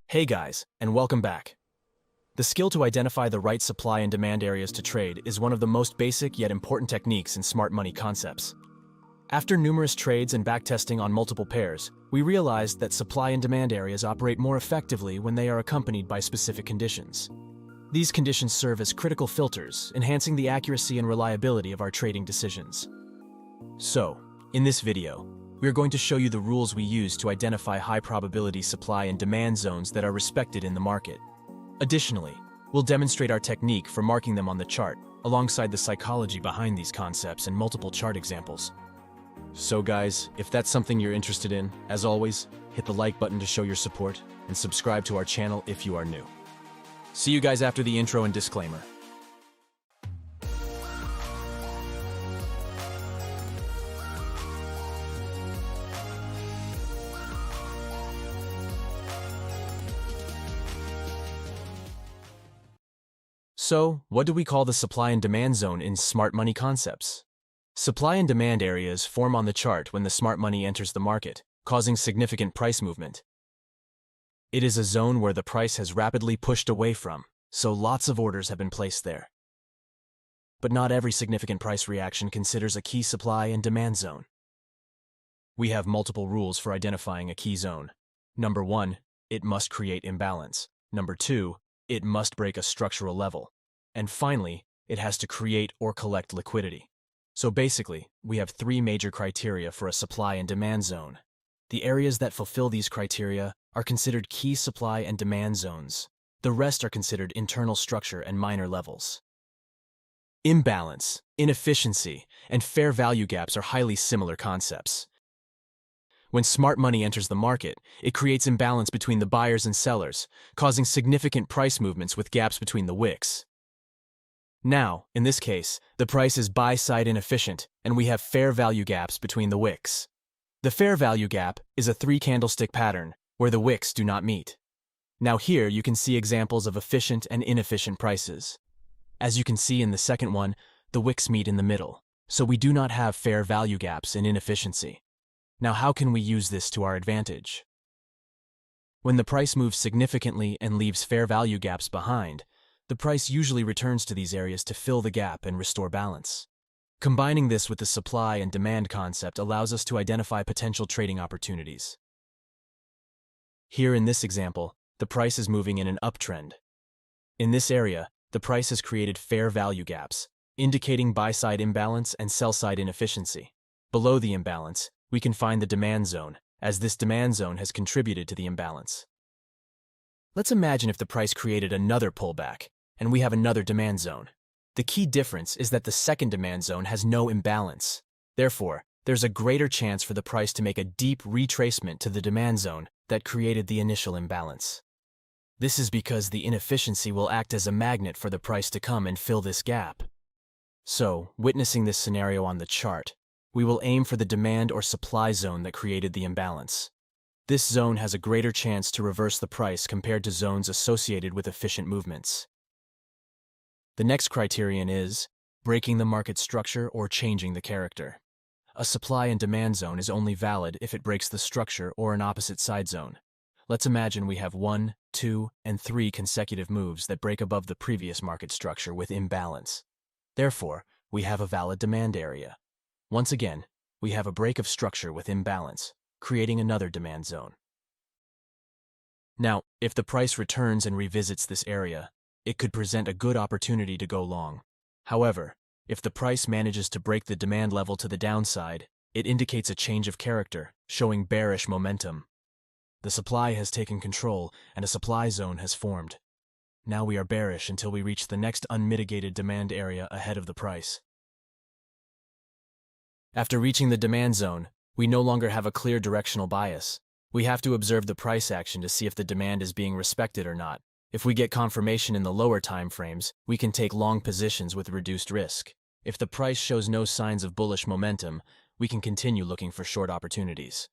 Hey guys, and welcome back. The skill to identify the right supply and demand areas to trade is one of the most basic yet important techniques in smart money concepts. After numerous trades and backtesting on multiple pairs, we realized that supply and demand areas operate more effectively when they are accompanied by specific conditions. These conditions serve as critical filters, enhancing the accuracy and reliability of our trading decisions. So, in this video, we are going to show you the rules we use to identify high-probability supply and demand zones that are respected in the market. Additionally, we'll demonstrate our technique for marking them on the chart, alongside the psychology behind these concepts and multiple chart examples. So guys, if that's something you're interested in, as always, hit the like button to show your support, and subscribe to our channel if you are new. See you guys after the intro and disclaimer. So, what do we call the supply and demand zone in smart money concepts? Supply and demand areas form on the chart when the smart money enters the market, causing significant price movement. It is a zone where the price has rapidly pushed away from, so lots of orders have been placed there. But not every significant price reaction considers a key supply and demand zone. We have multiple rules for identifying a key zone. Number 1, it must create imbalance. Number 2, it must break a structural level. And finally, it has to create or collect liquidity. So basically, we have 3 major criteria for a supply and demand zone. The areas that fulfill these criteria are considered key supply and demand zones. The rest are considered internal structure and minor levels. Imbalance, inefficiency, and fair value gaps are highly similar concepts. When smart money enters the market, it creates imbalance between the buyers and sellers, causing significant price movements with gaps between the wicks. Now, in this case, the price is buy-side inefficient, and we have fair value gaps between the wicks. The fair value gap is a 3-candlestick pattern, where the wicks do not meet. Now here you can see examples of efficient and inefficient prices. As you can see in the second one, the wicks meet in the middle, so we do not have fair value gaps in inefficiency. Now how can we use this to our advantage? When the price moves significantly and leaves fair value gaps behind, the price usually returns to these areas to fill the gap and restore balance. Combining this with the supply and demand concept allows us to identify potential trading opportunities. Here in this example, the price is moving in an uptrend. In this area, the price has created fair value gaps, indicating buy-side imbalance and sell-side inefficiency. Below the imbalance, we can find the demand zone, as this demand zone has contributed to the imbalance. Let's imagine if the price created another pullback, and we have another demand zone. The key difference is that the second demand zone has no imbalance. Therefore, there's a greater chance for the price to make a deep retracement to the demand zone that created the initial imbalance. This is because the inefficiency will act as a magnet for the price to come and fill this gap. So, witnessing this scenario on the chart, we will aim for the demand or supply zone that created the imbalance. This zone has a greater chance to reverse the price compared to zones associated with efficient movements. The next criterion is breaking the market structure or changing the character. A supply and demand zone is only valid if it breaks the structure or an opposite side zone. Let's imagine we have 1, 2, and 3 consecutive moves that break above the previous market structure with imbalance. Therefore, we have a valid demand area. Once again, we have a break of structure with imbalance, creating another demand zone. Now, if the price returns and revisits this area, it could present a good opportunity to go long. However, if the price manages to break the demand level to the downside, it indicates a change of character, showing bearish momentum. The supply has taken control and a supply zone has formed. Now we are bearish until we reach the next unmitigated demand area ahead of the price. After reaching the demand zone, we no longer have a clear directional bias. We have to observe the price action to see if the demand is being respected or not. If we get confirmation in the lower time frames, we can take long positions with reduced risk. If the price shows no signs of bullish momentum, we can continue looking for short opportunities.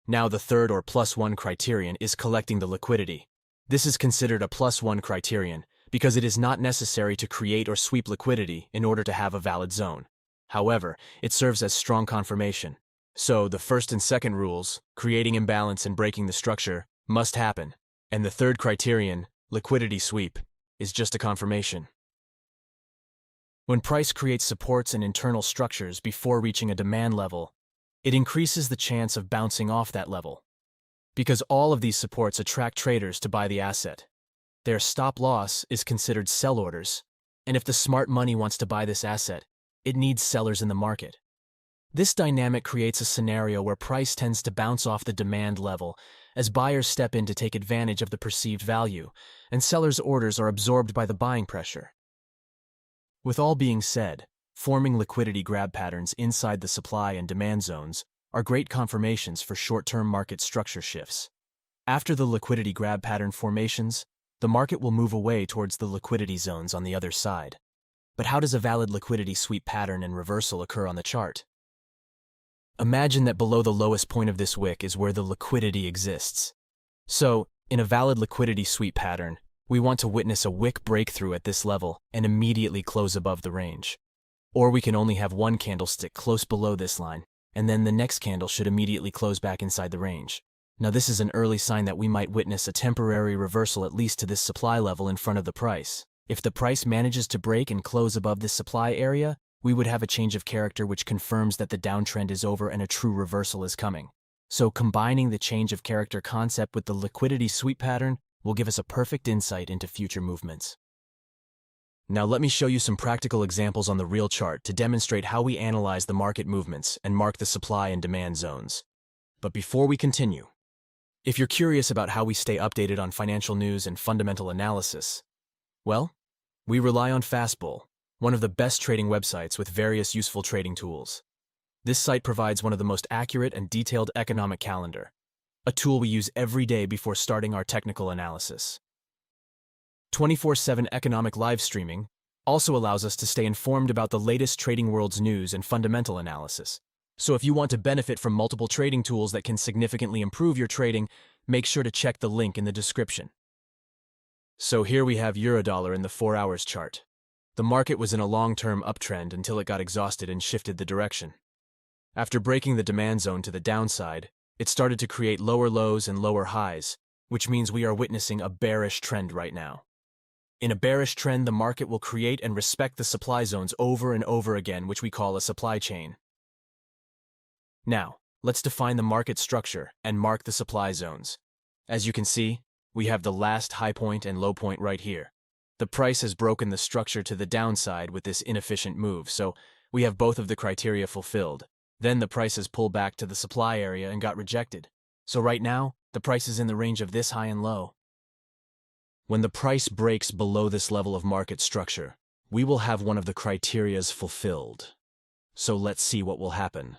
Now the third or +1 criterion is collecting the liquidity. This is considered a +1 criterion because it is not necessary to create or sweep liquidity in order to have a valid zone. However, it serves as strong confirmation. So the first and second rules, creating imbalance and breaking the structure, must happen. And the third criterion, liquidity sweep, is just a confirmation. When price creates supports and internal structures before reaching a demand level, it increases the chance of bouncing off that level. Because all of these supports attract traders to buy the asset. Their stop loss is considered sell orders, and if the smart money wants to buy this asset, it needs sellers in the market. This dynamic creates a scenario where price tends to bounce off the demand level as buyers step in to take advantage of the perceived value, and sellers' orders are absorbed by the buying pressure. With all being said, forming liquidity grab patterns inside the supply and demand zones are great confirmations for short-term market structure shifts. After the liquidity grab pattern formations, the market will move away towards the liquidity zones on the other side. But how does a valid liquidity sweep pattern and reversal occur on the chart? Imagine that below the lowest point of this wick is where the liquidity exists. So, in a valid liquidity sweep pattern, we want to witness a wick breakthrough at this level and immediately close above the range. Or we can only have one candlestick close below this line, and then the next candle should immediately close back inside the range. Now this is an early sign that we might witness a temporary reversal at least to this supply level in front of the price. If the price manages to break and close above this supply area, we would have a change of character which confirms that the downtrend is over and a true reversal is coming. So combining the change of character concept with the liquidity sweep pattern will give us a perfect insight into future movements. Now let me show you some practical examples on the real chart to demonstrate how we analyze the market movements and mark the supply and demand zones. But before we continue, if you're curious about how we stay updated on financial news and fundamental analysis, well, we rely on Fastbull, one of the best trading websites with various useful trading tools. This site provides one of the most accurate and detailed economic calendar, a tool we use every day before starting our technical analysis. 24/7 economic live streaming also allows us to stay informed about the latest trading world's news and fundamental analysis. So if you want to benefit from multiple trading tools that can significantly improve your trading, make sure to check the link in the description. So here we have Eurodollar in the 4 hours chart. The market was in a long-term uptrend until it got exhausted and shifted the direction. After breaking the demand zone to the downside, it started to create lower lows and lower highs, which means we are witnessing a bearish trend right now. In a bearish trend, the market will create and respect the supply zones over and over again, which we call a supply chain. Now, let's define the market structure and mark the supply zones. As you can see, we have the last high point and low point right here. The price has broken the structure to the downside with this inefficient move, so we have both of the criteria fulfilled. Then the price has pulled back to the supply area and got rejected. So right now, the price is in the range of this high and low. When the price breaks below this level of market structure, we will have one of the criterias fulfilled. So let's see what will happen.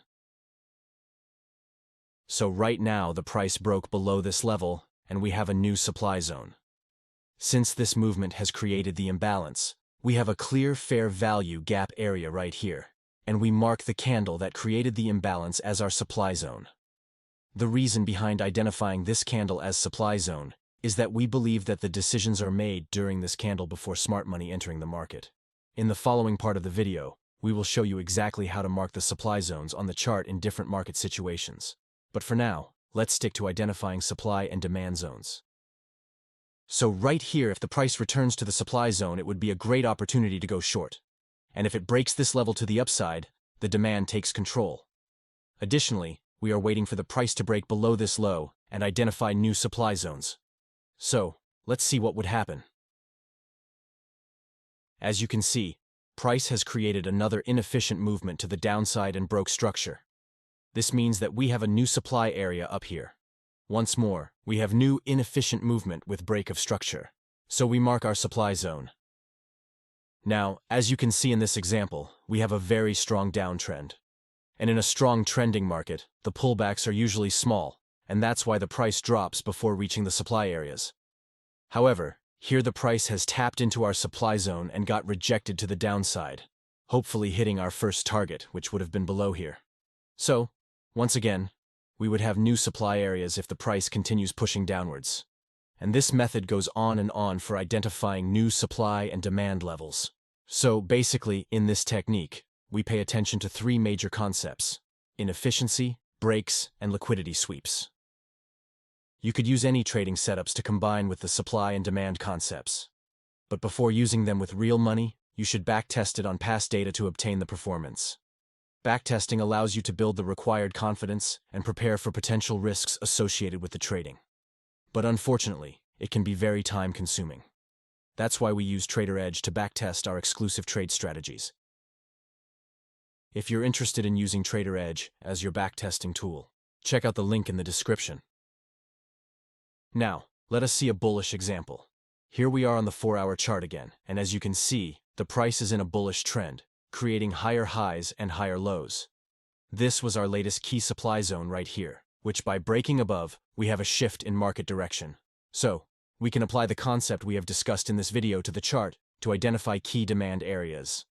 So right now, the price broke below this level, and we have a new supply zone. Since this movement has created the imbalance, we have a clear fair value gap area right here, and we mark the candle that created the imbalance as our supply zone. The reason behind identifying this candle as supply zone is that we believe that the decisions are made during this candle before smart money entering the market. In the following part of the video, we will show you exactly how to mark the supply zones on the chart in different market situations. But for now, let's stick to identifying supply and demand zones. So right here, if the price returns to the supply zone, it would be a great opportunity to go short. And if it breaks this level to the upside, the demand takes control. Additionally, we are waiting for the price to break below this low and identify new supply zones. So, let's see what would happen. As you can see, price has created another inefficient movement to the downside and broke structure. This means that we have a new supply area up here. Once more, we have new inefficient movement with break of structure. So we mark our supply zone. Now, as you can see in this example, we have a very strong downtrend. And in a strong trending market, the pullbacks are usually small, and that's why the price drops before reaching the supply areas. However, here the price has tapped into our supply zone and got rejected to the downside, hopefully hitting our first target, which would have been below here. So, once again, we would have new supply areas if the price continues pushing downwards. And this method goes on and on for identifying new supply and demand levels. So basically, in this technique, we pay attention to three major concepts: inefficiency, breaks, and liquidity sweeps. You could use any trading setups to combine with the supply and demand concepts. But before using them with real money, you should backtest it on past data to obtain the performance. Backtesting allows you to build the required confidence and prepare for potential risks associated with the trading. But unfortunately, it can be very time-consuming. That's why we use Trader Edge to backtest our exclusive trade strategies. If you're interested in using Trader Edge as your backtesting tool, check out the link in the description. Now, let us see a bullish example. Here we are on the 4-hour chart again, and as you can see, the price is in a bullish trend, creating higher highs and higher lows. This was our latest key supply zone right here, which by breaking above, we have a shift in market direction. So, we can apply the concept we have discussed in this video to the chart to identify key demand areas.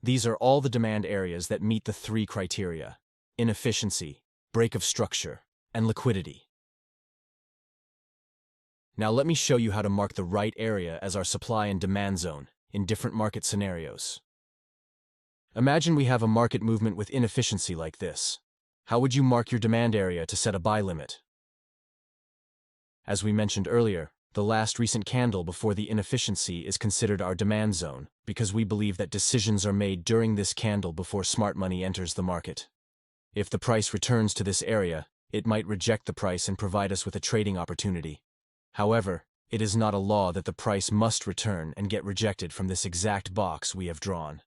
These are all the demand areas that meet the 3 criteria: inefficiency, break of structure, and liquidity. Now let me show you how to mark the right area as our supply and demand zone in different market scenarios. Imagine we have a market movement with inefficiency like this. How would you mark your demand area to set a buy limit? As we mentioned earlier, the last recent candle before the inefficiency is considered our demand zone because we believe that decisions are made during this candle before smart money enters the market. If the price returns to this area, it might reject the price and provide us with a trading opportunity. However, it is not a law that the price must return and get rejected from this exact box we have drawn.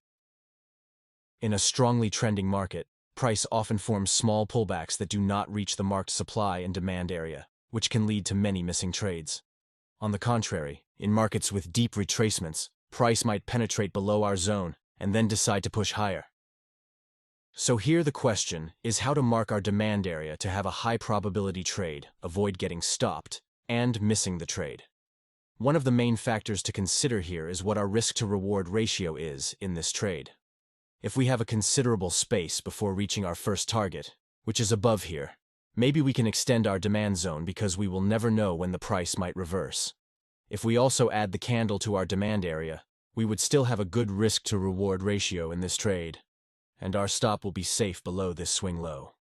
In a strongly trending market, price often forms small pullbacks that do not reach the marked supply and demand area, which can lead to many missing trades. On the contrary, in markets with deep retracements, price might penetrate below our zone and then decide to push higher. So here the question is how to mark our demand area to have a high probability trade, avoid getting stopped, and missing the trade. One of the main factors to consider here is what our risk-to-reward ratio is in this trade. If we have a considerable space before reaching our first target, which is above here, maybe we can extend our demand zone because we will never know when the price might reverse. If we also add the candle to our demand area, we would still have a good risk-to-reward ratio in this trade, and our stop will be safe below this swing low.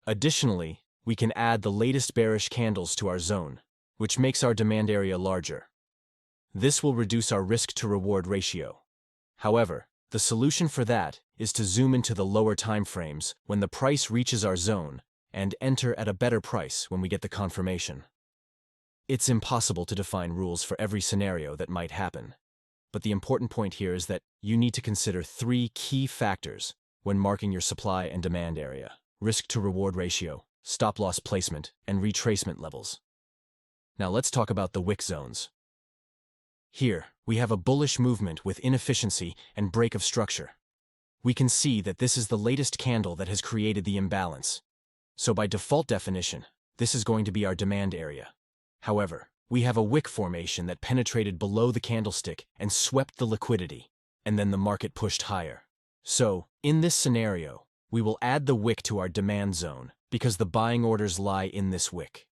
Additionally, we can add the latest bearish candles to our zone, which makes our demand area larger. This will reduce our risk-to-reward ratio. However, the solution for that is to zoom into the lower time frames when the price reaches our zone and enter at a better price when we get the confirmation. It's impossible to define rules for every scenario that might happen, but the important point here is that you need to consider 3 key factors when marking your supply and demand area: risk-to-reward ratio, stop-loss placement, and retracement levels. Now let's talk about the wick zones. Here, we have a bullish movement with inefficiency and break of structure. We can see that this is the latest candle that has created the imbalance. So by default definition, this is going to be our demand area. However, we have a wick formation that penetrated below the candlestick and swept the liquidity, and then the market pushed higher. So, in this scenario, we will add the wick to our demand zone because the buying orders lie in this wick.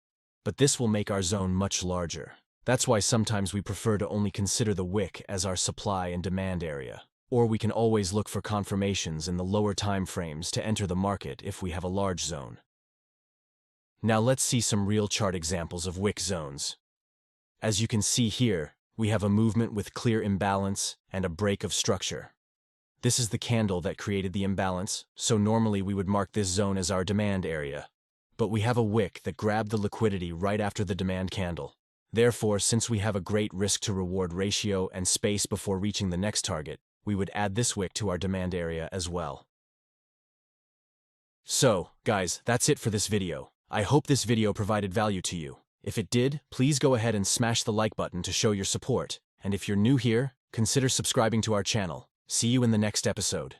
But this will make our zone much larger. That's why sometimes we prefer to only consider the wick as our supply and demand area. Or we can always look for confirmations in the lower time frames to enter the market if we have a large zone. Now let's see some real chart examples of wick zones. As you can see here, we have a movement with clear imbalance and a break of structure. This is the candle that created the imbalance, so normally we would mark this zone as our demand area. But we have a wick that grabbed the liquidity right after the demand candle. Therefore, since we have a great risk-to-reward ratio and space before reaching the next target, we would add this wick to our demand area as well. So, guys, that's it for this video. I hope this video provided value to you. If it did, please go ahead and smash the like button to show your support. And if you're new here, consider subscribing to our channel. See you in the next episode.